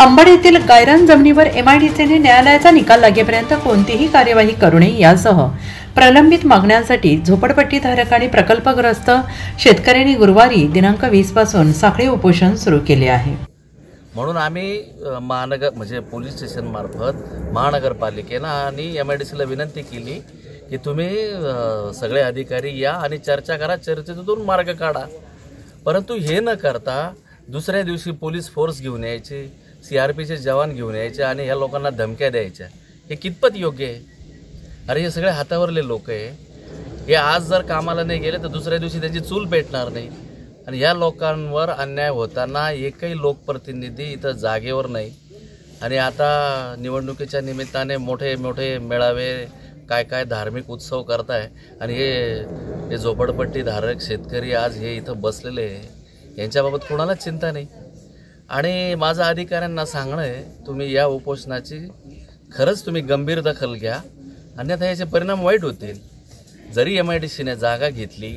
अंबड येथील गायरान जमिनीवर एमआयडीसीने न्यायालयाचा निकाल लागेपर्यंत कोणतीही कार्यवाही करू नये यासह प्रलंबित मागण्यांसाठी झोपडपट्टीधारक आणि प्रकल्पग्रस्त शेतकऱ्यांनी गुरुवारी दिनांक 20 पासून साखळी उपोषण सुरू केले आहे। म्हणून आम्ही महानगर म्हणजे पोलीस स्टेशन मार्फत महानगरपालिकेला आणि एमआयडीसीला विनंती केली की तुम्ही सगळे अधिकारी या आणि चर्चा करा, चर्चेतून मार्ग काढा। परंतु हे न करता दुसऱ्या दिवशी पोलीस फोर्स घेऊन यायचे, सीआरपीचे जवान घेऊन यायचे आणि ह्या लोकांना धमक्या द्यायच्या। हे कितपत योग्य आहे? अरे हे सगळे हातावरले लोक आहे, हे आज जर कामाला नाही गेले तर दुसऱ्या दिवशी त्यांची चूल पेटणार नाही। आणि या लोकांवर अन्याय होताना एकही लोकप्रतिनिधी इथं जागेवर नाही। आणि आता निवडणुकीच्या निमित्ताने मोठे मोठे मेळावे काय काय धार्मिक उत्सव करताय आणि हे झोपडपट्टीधारक शेतकरी आज हे इथं बसलेले आहे, यांच्याबाबत कोणालाच चिंता नाही। आणि माझं अधिकाऱ्यांना सांगणं आहे, तुम्ही या उपोषणाची खरंच तुम्ही गंभीर दखल घ्या, अन्यथा याचे परिणाम वाईट होतील। जरी एमआयडीसीने जागा घेतली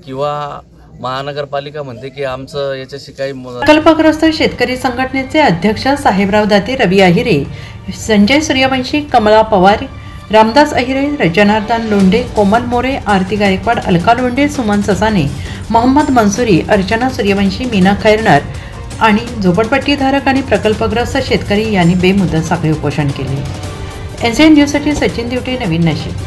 किंवा महानगरपालिका म्हणते की आमचं याच्याशी काही प्रकल्पग्रस्त शेतकरी संघटनेचे अध्यक्ष साहेबराव दाते, रवी अहिरे, संजय सूर्यवंशी, कमला पवार, रामदास अहिरे, जनार्दन लोंढे, कोमल मोरे, आरती गायकवाड, अलका लोंढे, सुमन ससाने, मोहम्मद मंसुरी, अर्चना सूर्यवंशी, मीना खैरनर आणि झोपडपट्टीधारक आणि प्रकल्पग्रस्त शेतकरी यांनी बेमुदत साखळी उपोषण केले। एनसीएन न्यूजसाठी सचिन दिवटे, नवीन नाशिक।